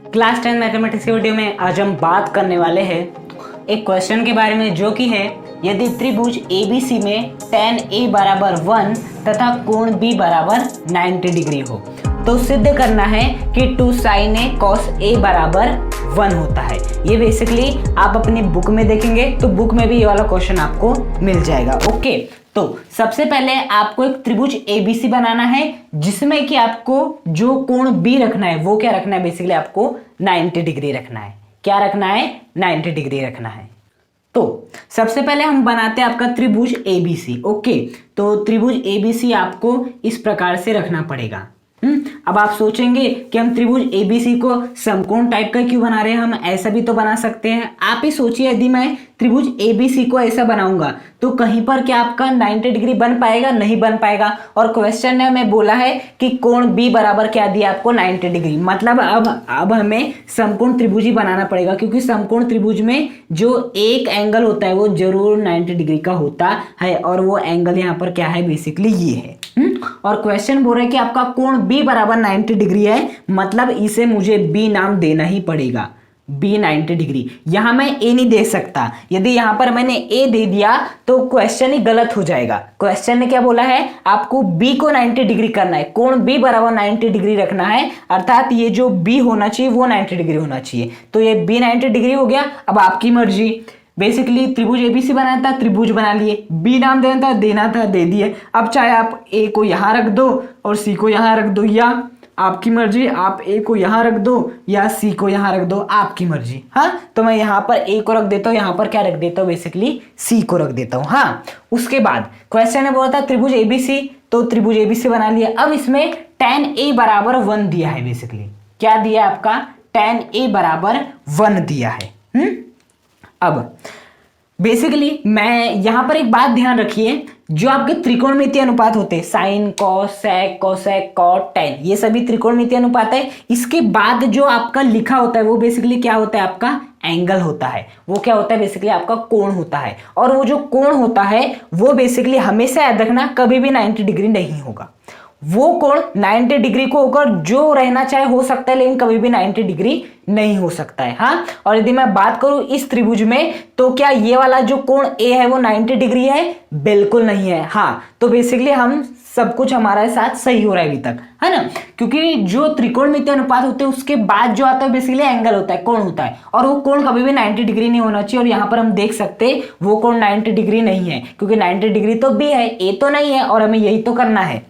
Class 10 mathematics के video में आज हम बात करने वाले हैं एक क्वेश्चन के बारे में, जो कि है यदि त्रिभुज ABC में tan A बराबर 1 तथा कोण B बराबर 90 डिग्री हो तो सिद्ध करना है कि 2 sin A cos A बराबर 1 होता है। ये बेसिकली आप अपनी बुक में देखेंगे तो बुक में भी ये वाला क्वेश्चन आपको मिल जाएगा। ओके, तो सबसे पहले आपको एक त्रिभुज ABC बनाना है जिसमें कि आपको जो कोण B रखना है वो क्या रखना है, बेसिकली आपको 90 डिग्री रखना है। क्या रखना है? 90 डिग्री रखना है। तो सबसे पहले हम बनाते हैं आपका त्रिभुज ABC। ओके, तो त्रिभुज ABC आपको इस प्रकार से रखना पड़ेगा। अब आप सोचेंगे कि हम त्रिभुज ABC को समकोण टाइप का क्यों बना रहे हैं, हम ऐसा भी तो बना सकते हैं। आप ही सोचिए, यदि मैं त्रिभुज ABC को ऐसा बनाऊंगा तो कहीं पर क्या आपका 90 डिग्री बन पाएगा? नहीं बन पाएगा। और क्वेश्चन ने हमें बोला है कि कोण B बराबर क्या दिया आपको? 90 डिग्री। मतलब अब हमें समकोण त्रिभुज ही बनाना पड़ेगा, क्योंकि समकोण त्रिभुज में जो एक एंगल होता है वो जरूर 90 डिग्री का होता है, और वो एंगल यहाँ पर क्या है? बेसिकली ये है। और क्वेश्चन बोल रहे हैं कि आपका कोण B बराबर 90 डिग्री है, मतलब इसे मुझे B नाम देना ही पड़ेगा। B 90 degree. यहां मैं A नहीं दे सकता। यदि यहां पर मैंने A दे दिया तो क्वेश्चन ही गलत हो जाएगा। क्वेश्चन ने क्या बोला है? आपको B को 90 डिग्री करना है, कोण B बराबर 90 डिग्री रखना है, अर्थात ये जो B होना चाहिए वो 90 डिग्री होना चाहिए। तो ये B 90 डिग्री हो गया। अब आपकी मर्जी, बेसिकली त्रिभुज ABC बनाना था, त्रिभुज बना लिए। B नाम देना था, दे दिए। अब चाहे आप A को यहां रख दो और C को यहां रख दो, या आपकी मर्जी, आप A को यहां रख दो या C को यहां रख दो, आपकी मर्जी। हाँ, तो मैं यहां पर A को रख देता हूं, यहां पर क्या रख देता हूं? बेसिकली C को रख देता हूं। हाँ, उसके बाद क्वेश्चन ने बोला था त्रिभुज ABC, तो त्रिभुज ABC बना लिया। अब इसमें tan A बराबर 1 दिया है। बेसिकली क्या दिया आपका? tan A बराबर 1 दिया है। अब बेसिकली मैं यहां पर एक बात ध्यान रखिए, जो आपके त्रिकोणमितीय अनुपात होते हैं, साइन, कॉस, सेक, कोसेक, कॉट, टैन, ये सभी त्रिकोणमितीय अनुपात है। इसके बाद जो आपका लिखा होता है वो बेसिकली क्या होता है? आपका एंगल होता है। वो क्या होता है? बेसिकली आपका कोण होता है। और वो जो कोण होता है वो बेसिकली हमेशा याद रखना, कभी भी 90 डिग्री नहीं होगा। वो कोण 90 डिग्री को होकर जो रहना चाहे हो सकता है, लेकिन कभी भी 90 डिग्री नहीं हो सकता है। हाँ, और यदि मैं बात करूं इस त्रिभुज में, तो क्या ये वाला जो कोण A है वो 90 डिग्री है? बिल्कुल नहीं है। हाँ, तो बेसिकली हम सब कुछ हमारे साथ सही हो रहा है अभी तक, है ना, क्योंकि जो त्रिकोणमितीय अनुपात होते हैं उसके बाद जो आता है बेसिकली एंगल होता है, कोण होता है, और वो कोण कभी भी 90 डिग्री नहीं होना चाहिए। और यहाँ पर हम देख सकते हैं वो कोण 90 डिग्री नहीं है, क्योंकि 90 डिग्री तो B है, A तो नहीं है, और हमें यही तो करना है।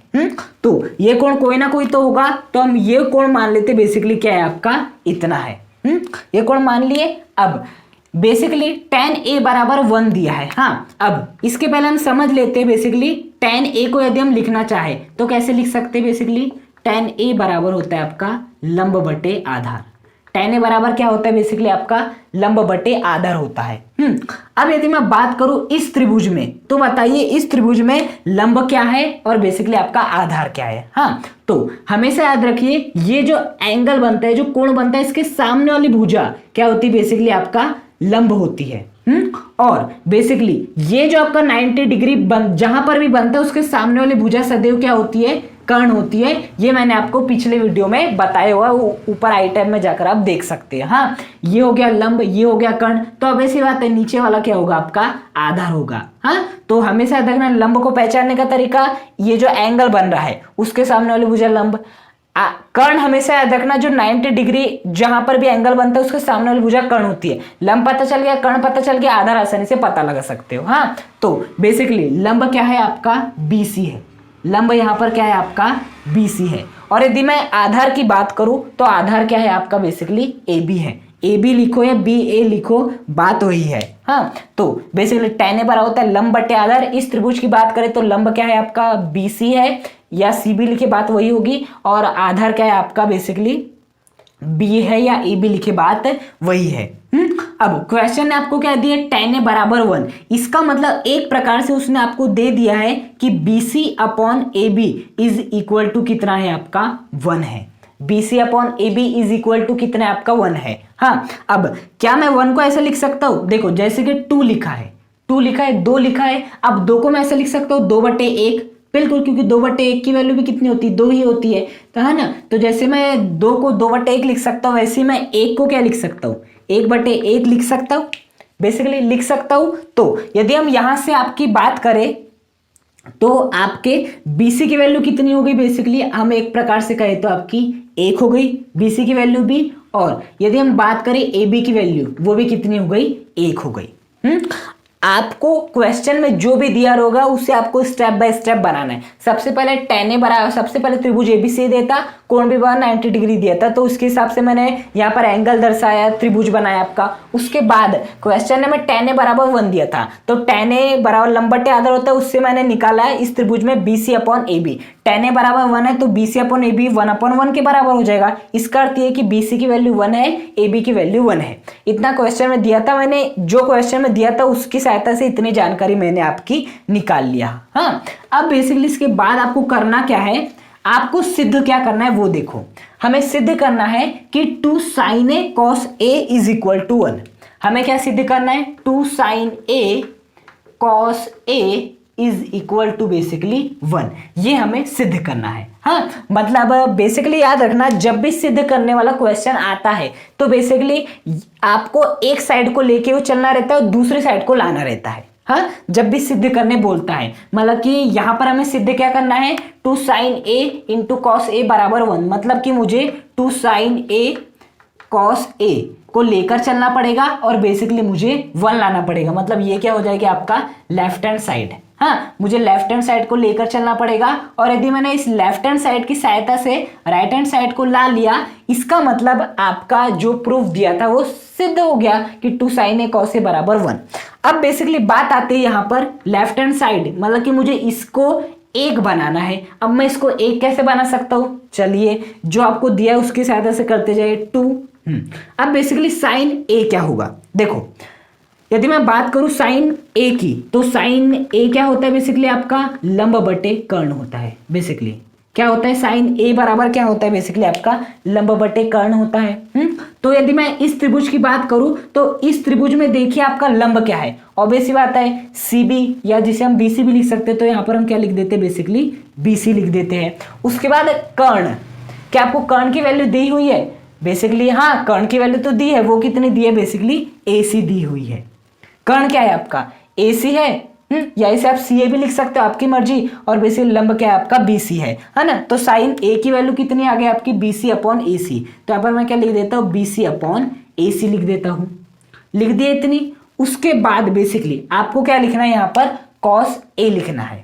तो ये कोण कोई ना कोई तो होगा, तो हम ये कोण मान लेते बेसिकली क्या है आपका? इतना है। ये कोण मान लिए। अब बेसिकली tan A बराबर 1 दिया है। हाँ, अब इसके पहले हम समझ लेते हैं बेसिकली tan A को यदि हम लिखना चाहे तो कैसे लिख सकते हैं? बेसिकली tan A बराबर होता है आपका लंब बटे आधार। tan A बराबर क्या होता है? बेसिकली आपका लंब बटे आधार होता है। अब यदि मैं बात करूं इस त्रिभुज में, तो बताइए इस त्रिभुज में लंब क्या है और बेसिकली आपका आधार क्या है? हाँ, तो हमेशा याद रखिए ये जो एंगल बनता है, जो कोण बनता है, इसके सामने वाली भुजा क्या होती है? बेसिकली आपका लंब होती है। और बेसिकली ये जो आपका 90 डिग्री जहां पर भी बनता है उसके सामने वाली भुजा सदैव क्या होती है? कर्ण होती है। ये मैंने आपको पिछले वीडियो में बताया हुआ, ऊपर आई टैब में जाकर आप देख सकते हैं। हाँ, ये हो गया लंब, ये हो गया कर्ण। तो अब ऐसी बात है, नीचे वाला क्या होगा? आपका आधार होगा। हाँ, तो हमेशा देखना लंब को पहचानने का तरीका, ये जो एंगल बन रहा है उसके सामने वाली भुजा लंब। कर्ण हमेशा याद रखना, जो 90 डिग्री जहां पर भी एंगल बनता है उसके सामने वाली भुजा कर्ण होती है। लंब पता चल गया, कर्ण पता चल गया, आधार आसानी से पता लगा सकते हो। हाँ, तो बेसिकली लंब क्या है? आपका BC है। लंब यहां पर क्या है? आपका BC है। और यदि मैं आधार की बात करूं तो आधार क्या है? आपका बेसिकली AB है। AB लिखो या BA लिखो, बात वही है। हाँ, तो बेसिकली tan A बराबर होता है लंब बटे आधार। इस त्रिभुज की बात करें तो लंब क्या है? आपका BC है, या CB लिखे बात वही होगी, और आधार क्या है? आपका बेसिकली B है, या AB लिखे बात वही है। अब क्वेश्चन ने आपको क्या दिया? tan A बराबर 1। इसका मतलब एक प्रकार से उसने आपको दे दिया है कि BC upon AB is equal to कितना है? आपका 1 है। BC upon AB is equal to कितना है? आपका 1 है। हाँ, अब क्या मैं 1 को ऐसे लिख सकता हूं? देखो, जैसे कि 2 लिखा है, 2 लिखा है, 2 लिखा है। अब 2 को मैं ऐसे लिख सकता हूं 2/1, बिल्कुल, क्योंकि 2/1 की वैल्यू भी कितनी होती है, 2 ही होती है, तो है ना। तो जैसे मैं 2 को 2/1 लिख सकता हूँ, वैसे ही मैं 1 को क्या लिख सकता हूँ, 1/1 लिख सकता हूँ, बेसिकली लिख सकता हूँ। तो यदि हम यहां से आपकी बात करें तो आपके BC की वैल्यू कितनी हो गई, बेसिकली हम एक प्रकार से कहें तो आपकी 1 हो गई BC की वैल्यू भी, और यदि हम बात करें AB की वैल्यू, वो भी कितनी हो गई, 1 हो गई। आपको क्वेश्चन में जो भी दिया होगा उसे आपको स्टेप बाय स्टेप बनाना है। सबसे पहले सबसे पहले त्रिभुज ABC देता, कोण भी 90 डिग्री दिया था, तो उसके हिसाब से मैंने यहाँ पर एंगल दर्शाया, त्रिभुज बनाया आपका। उसके बाद क्वेश्चन में tan A बराबर 1 दिया था, तो tan A बराबर लंबटे आधार होता है, उससे मैंने निकाला है इस त्रिभुज में BC/AB। tan A बराबर 1 है तो BC/AB 1/1 के बराबर हो जाएगा। इसका अर्थ ये कि BC की वैल्यू 1 है, AB की वैल्यू 1 है। इतना क्वेश्चन में दिया था, मैंने जो क्वेश्चन में दिया था उसकी सहायता से इतनी जानकारी मैंने आपकी निकाल लिया। हाँ, अब बेसिकली इसके बाद आपको करना क्या है, आपको सिद्ध क्या करना है वो देखो। हमें सिद्ध करना है कि 2 sin A cos A is equal to 1। हमें क्या सिद्ध करना है, 2 sin A cos A is equal to basically 1, ये हमें सिद्ध करना है। हाँ, मतलब बेसिकली याद रखना, जब भी सिद्ध करने वाला क्वेश्चन आता है तो बेसिकली आपको एक साइड को लेके वो चलना रहता है और दूसरी साइड को लाना रहता है। हाँ, जब भी सिद्ध करने बोलता है, मतलब कि यहां पर हमें सिद्ध क्या करना है, 2 sin A into cos A बराबर 1, मतलब कि मुझे 2 sin A cos A को लेकर चलना पड़ेगा और बेसिकली मुझे 1 लाना पड़ेगा। मतलब ये क्या हो जाएगा आपका लेफ्ट हैंड साइड। हाँ, मुझे लेफ्ट हैंड साइड को लेकर चलना पड़ेगा, और यदि मैंने इस लेफ्ट हैंड साइड की सहायता से राइट हैंड साइड को ला लिया, इसका मतलब आपका जो प्रूफ दिया था वो सिद्ध हो गया कि 2 sin A cos A बराबर 1। अब बेसिकली बात आती है यहाँ पर लेफ्ट हैंड साइड, मतलब कि मुझे इसको 1 बनाना है। अब मैं इसको 1 कैसे बना सकता हूँ, चलिए जो आपको दिया है उसकी सहायता से करते जाइए। 2 अब बेसिकली साइन A क्या होगा, देखो यदि मैं बात करूं साइन A की, तो साइन A क्या होता है, बेसिकली आपका लंब बटे कर्ण होता है। बेसिकली क्या होता है, साइन A बराबर क्या होता है, बेसिकली आपका लंब बटे कर्ण होता है। तो यदि मैं इस त्रिभुज की बात करूं तो इस त्रिभुज में देखिए आपका लंब क्या है, ऑब्वियस सी बात है CB, या जिसे हम BC भी लिख सकते हैं। तो यहां पर हम क्या लिख देते हैं, बेसिकली BC लिख देते हैं। उसके बाद कर्ण, क्या आपको कर्ण की वैल्यू दी हुई है, बेसिकली हाँ कर्ण की वैल्यू तो दी है, वो कितनी दी है, बेसिकली AC दी हुई है। कर्ण क्या है आपका, AC है, या इसे आप CA भी लिख सकते हो, आपकी मर्जी। और बेसिकली लंब क्या है आपका, BC है ना। तो साइन A की वैल्यू कितनी आ गई आपकी, BC/AC। तो यहाँ पर मैं क्या लिख देता हूँ, BC/AC लिख देता हूँ, लिख दिया इतनी। उसके बाद बेसिकली आपको क्या लिखना है, यहाँ पर cos A लिखना है।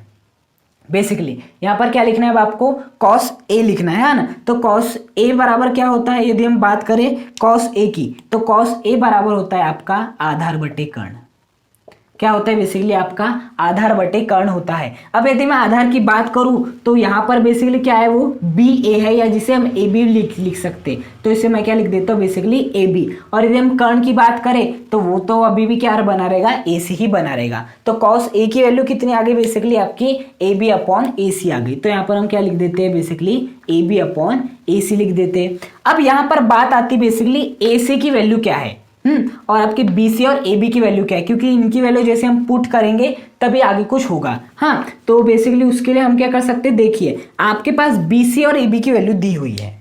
बेसिकली यहाँ पर क्या लिखना है, अब आपको cos A लिखना है ना। तो cos A बराबर क्या होता है, यदि हम बात करें cos A की, तो cos A बराबर होता है आपका आधार बटे कर्ण। क्या होता है, बेसिकली आपका आधार बटे कर्ण होता है। अब यदि मैं आधार की बात करूं तो यहाँ पर बेसिकली क्या है, वो BA है, या जिसे हम AB लिख सकते। तो इसे मैं क्या लिख देता हूँ, बेसिकली AB। और यदि हम कर्ण की बात करें तो वो तो अभी भी क्या बना रहेगा, AC ही बना रहेगा। तो cos A की वैल्यू कितनी आ गई, बेसिकली आपकी AB/AC आ गई। तो यहाँ पर हम क्या लिख देते हैं, बेसिकली AB/AC लिख देते हैं। अब यहाँ पर बात आती है बेसिकली AC की वैल्यू क्या है, और आपके BC और AB की वैल्यू क्या है, क्योंकि इनकी वैल्यू जैसे हम पुट करेंगे तभी आगे कुछ होगा। हाँ, तो बेसिकली उसके लिए हम क्या कर सकते हैं, देखिए आपके पास BC और AB की वैल्यू दी हुई है।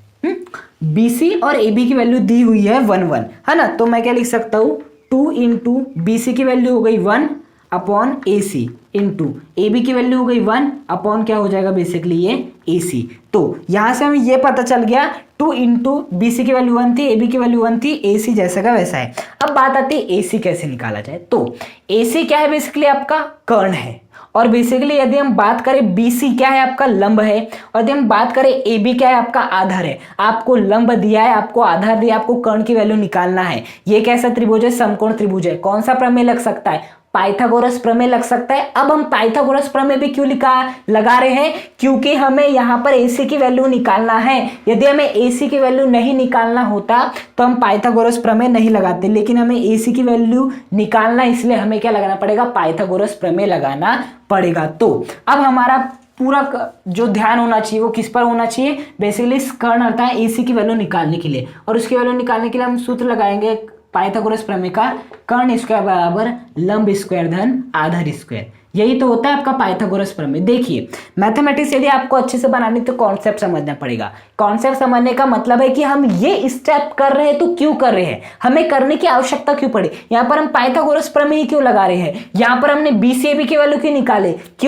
BC और AB की वैल्यू दी हुई है 1 है ना। तो मैं क्या लिख सकता हूँ, 2 इंटू BC की वैल्यू हो गई 1/AC इंटू AB की वैल्यू हो गई 1/ क्या हो जाएगा, बेसिकली ये AC। तो यहां से हमें ये पता चल गया 2 इंटू BC की वैल्यू 1 थी, AB की वैल्यू 1 थी, AC जैसा का वैसा है। अब बात आती है AC कैसे निकाला जाए। तो AC क्या है, बेसिकली आपका कर्ण है। और बेसिकली यदि हम बात करें BC क्या है, आपका लंब है। और यदि हम बात करें AB क्या है, आपका आधार है। आपको लंब दिया है, आपको आधार दिया, आपको कर्ण की वैल्यू निकालना है। ये कैसा त्रिभुज है, समकोण त्रिभुज है। कौन सा प्रमेय लग सकता है, पाइथागोरस प्रमेय लग सकता है। अब हम पाइथागोरस प्रमेय भी क्यों लगा रहे हैं, क्योंकि हमें यहाँ पर AC की वैल्यू निकालना है। यदि हमें AC की वैल्यू नहीं निकालना होता तो हम पाइथागोरस प्रमेय नहीं लगाते, लेकिन हमें AC की वैल्यू निकालना, इसलिए हमें क्या लगाना पड़ेगा, पाइथागोरस प्रमेय लगाना पड़ेगा। तो अब हमारा पूरा जो ध्यान होना चाहिए वो किस पर होना चाहिए, बेसिकली कर्ण आता है AC की वैल्यू निकालने के लिए। और उसकी वैल्यू निकालने के लिए हम सूत्र लगाएंगे पाइथागोरस प्रमेय का, कर्ण स्क्वायर बराबर लंब स्क्वायर धन आधार स्क्वायर। यही तो होता है आपका पाइथागोरस प्रमेय। देखिए मैथमेटिक्स यदि आपको अच्छे से बनानी तो कॉन्सेप्ट समझना पड़ेगा। कॉन्सेप्ट समझने का मतलब है कि हम ये स्टेप कर रहे हैं तो क्यों कर रहे हैं, हमें करने की आवश्यकता क्यों पड़ी, यहाँ पर हम पाइथागोरस प्रमेय क्यों लगा रहे हैं, यहाँ पर हमने BCAB के वैल्यू क्यों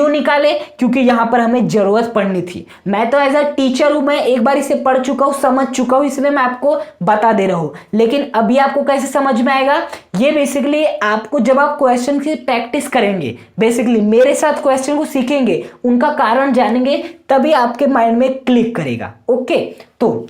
निकाले, क्योंकि यहाँ पर हमें जरूरत पड़नी थी। मैं तो एज अ टीचर हूं, मैं एक बार इसे पढ़ चुका हूं, समझ चुका हूं, इसलिए मैं आपको बता दे रहा हूं। लेकिन अभी आपको कैसे समझ में आएगा, ये बेसिकली आपको जब आप क्वेश्चन की प्रैक्टिस करेंगे, बेसिकली मेरे साथ क्वेश्चन को सीखेंगे, उनका कारण जानेंगे, तभी आपके माइंड में क्लिक करेगा। ओके, तो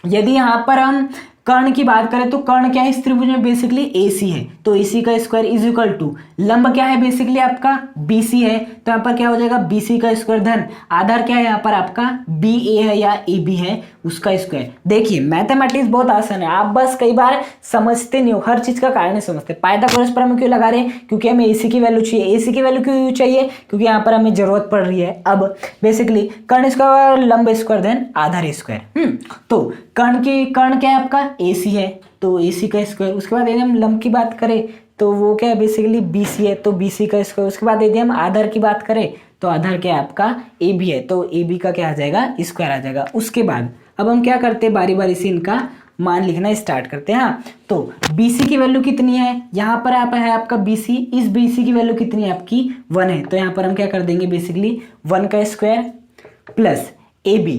यदि यहां पर हम कर्ण की बात करें तो कर्ण क्या है इस त्रिभुज में, बेसिकली AC है, तो AC का स्क्वायर इज इक्वल टू लंब क्या है बेसिकली आपका BC है, तो यहाँ पर क्या हो जाएगा BC का स्क्वायर धन आधार क्या है यहाँ पर आपका BA है या AB है उसका स्क्वायर। देखिए मैथमेटिक्स बहुत आसान है, आप बस कई बार समझते नहीं हो, हर चीज का कारण नहीं समझते। पाइथागोरस प्रमेय क्यों लगा रहे हैं, क्योंकि हमें AC की वैल्यू चाहिए। AC की वैल्यू क्यों चाहिए, क्योंकि यहाँ पर हमें जरूरत पड़ रही है। अब बेसिकली कर्ण स्क्वायर लंब स्क्वायर धन आधार स्क्वायर, तो कर्ण क्या है आपका AC है, तो AC का स्क्वायर। उसके बाद यदि हम लंब की बात करें तो वो क्या है बेसिकली BC है, तो BC का स्क्वायर। उसके बाद यदि हम आधार की बात करें तो आधार क्या है आपका AB है, तो AB का क्या आ जाएगा स्क्वायर आ जाएगा। उसके बाद अब हम क्या करते हैं, बारी बारी से इनका मान लिखना स्टार्ट करते हैं। हाँ, तो BC की वैल्यू कितनी है, यहाँ पर आप है आपका BC, इस BC की वैल्यू कितनी है आपकी 1 है, तो यहाँ पर हम क्या कर देंगे बेसिकली 1 का स्क्वायर प्लस AB,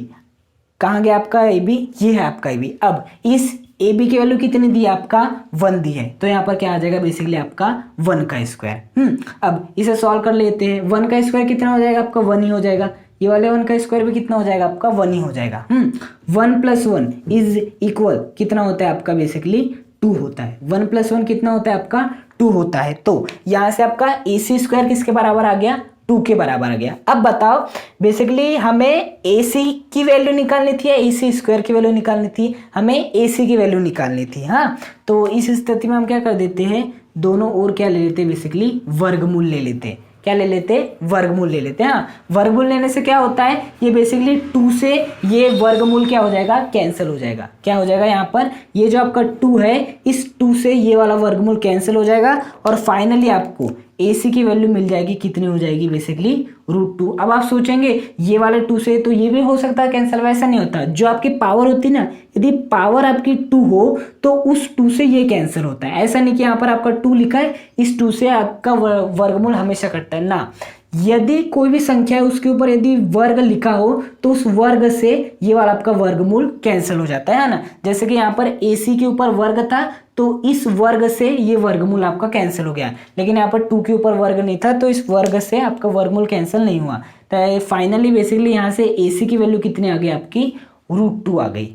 कहाँ गया आपका AB, ये है आपका AB। अब इस AB की वैल्यू कितनी दी आपका 1 दी है, तो यहाँ पर क्या आ जाएगा बेसिकली आपका 1 का स्क्वायर। अब इसे सॉल्व कर लेते हैं। 1 का स्क्वायर कितना हो जाएगा आपका 1 ही हो जाएगा, ये वाले 1 का स्क्वायर भी कितना हो जाएगा आपका 1 ही हो जाएगा। 1 + 1 इज इक्वल कितना होता है आपका बेसिकली 2 होता है। 1 + 1 कितना होता है आपका 2 होता है। तो यहाँ से आपका AC स्क्वायर किसके बराबर आ गया 2 के बराबर आ गया। अब बताओ बेसिकली हमें AC की वैल्यू निकालनी थी या AC स्क्वायर की वैल्यू निकालनी थी, हमें AC की वैल्यू निकालनी थी। हाँ, तो इस स्थिति में हम क्या कर देते हैं, दोनों ओर क्या ले लेते हैं बेसिकली वर्गमूल ले लेते हैं। क्या ले लेते हैं, वर्गमूल ले लेते हैं। हाँ, वर्गमूल लेने से क्या होता है, ये बेसिकली 2 से ये वर्गमूल क्या हो जाएगा कैंसिल हो जाएगा। क्या हो जाएगा यहाँ पर ये जो आपका 2 है, इस 2 से ये वाला वर्गमूल कैंसिल हो जाएगा और फाइनली आपको AC की वैल्यू मिल जाएगी, कितनी हो जाएगी बेसिकली √2। अब आप सोचेंगे ये वाले 2 से तो ये भी हो सकता है कैंसिल, वैसा नहीं होता। जो आपकी पावर होती है ना, यदि पावर आपकी 2 हो तो उस 2 से ये कैंसिल होता है। ऐसा नहीं कि यहाँ पर आपका 2 लिखा है, इस 2 से आपका वर्गमूल हमेशा कटता है ना। यदि कोई भी संख्या है उसके ऊपर यदि वर्ग लिखा हो तो उस वर्ग से ये वाला आपका वर्गमूल कैंसिल हो जाता है ना। जैसे कि यहाँ पर AC के ऊपर वर्ग था तो इस वर्ग से ये वर्गमूल आपका कैंसिल हो गया, लेकिन यहाँ पर 2 के ऊपर वर्ग नहीं था तो इस वर्ग से आपका वर्गमूल कैंसिल नहीं हुआ। तो फाइनली बेसिकली यहाँ से AC की वैल्यू कितनी आ गई आपकी √2 आ गई।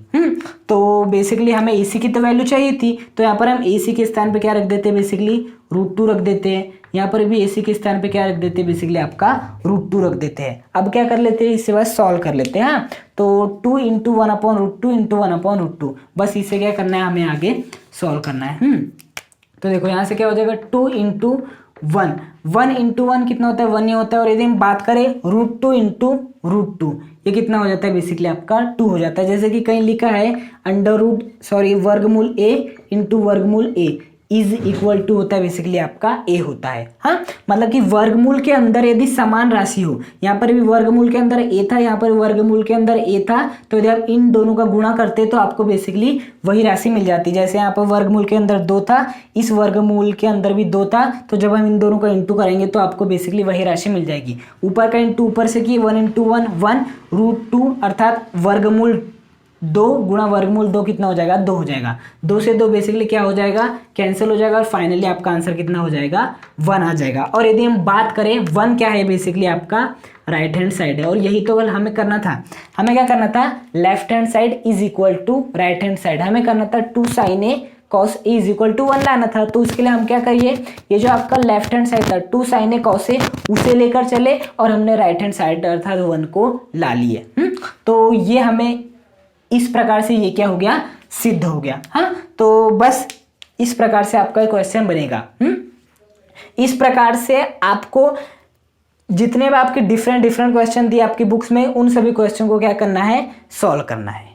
तो बेसिकली हमें AC की तो वैल्यू चाहिए थी, तो यहाँ पर हम AC के स्थान पे क्या रख देते हैं बेसिकली √2 रख देते हैं। यहाँ पर भी AC के स्थान पे क्या रख देते हैं बेसिकली आपका √2 रख देते हैं। अब क्या कर लेते हैं, इससे बस सॉल्व कर लेते हैं। हाँ, तो 2 × 1/√2 × 1/√2, बस इसे क्या करना है हमें आगे सॉल्व करना है। तो देखो यहाँ से क्या हो जाएगा 2 × 1, 1 × 1 कितना होता है 1 ही होता है। और यदि हम बात करें √2 × √2 ये कितना हो जाता है बेसिकली आपका 2 हो जाता है। जैसे कि कहीं लिखा है वर्गमूल A × वर्गमूल A इज इक्वल टू होता है बेसिकली आपका A होता है। हाँ, मतलब कि वर्गमूल के अंदर यदि समान राशि हो, यहाँ पर भी वर्गमूल के अंदर A था, यहाँ पर वर्गमूल के अंदर A था, तो यदि आप इन दोनों का गुणा करते तो आपको बेसिकली वही राशि मिल जाती। जैसे यहाँ पर वर्गमूल के अंदर 2 था, इस वर्गमूल के अंदर भी 2 था, तो जब हम इन दोनों का इंटू करेंगे तो आपको बेसिकली वही राशि मिल जाएगी। ऊपर का इंटू ऊपर से किए 1 × 1 1 √2 अर्थात वर्गमूल 2 गुणा वर्गमूल 2 कितना हो जाएगा 2 हो जाएगा। 2 से 2 बेसिकली क्या हो जाएगा कैंसिल हो जाएगा और फाइनली आपका आंसर कितना हो जाएगा 1 आ जाएगा। और यदि हम बात करें 1 क्या है बेसिकली आपका राइट हैंड साइड है, और यही तो हमें करना था। हमें क्या करना था, left hand side is equal to right hand side, हमें करना था 2 sin A cos A is equal to 1 लाना था। तो उसके लिए हम क्या करिए, ये जो आपका लेफ्ट हैंड साइड था 2 sin A cos A उसे लेकर चले और हमने राइट हैंड साइड अर्थात 1 को ला लिए। तो ये हमें इस प्रकार से ये क्या हो गया सिद्ध हो गया। हाँ, तो बस इस प्रकार से आपका क्वेश्चन बनेगा। इस प्रकार से आपको जितने भी आपके डिफरेंट क्वेश्चन दिए आपकी बुक्स में, उन सभी क्वेश्चन को क्या करना है सॉल्व करना है।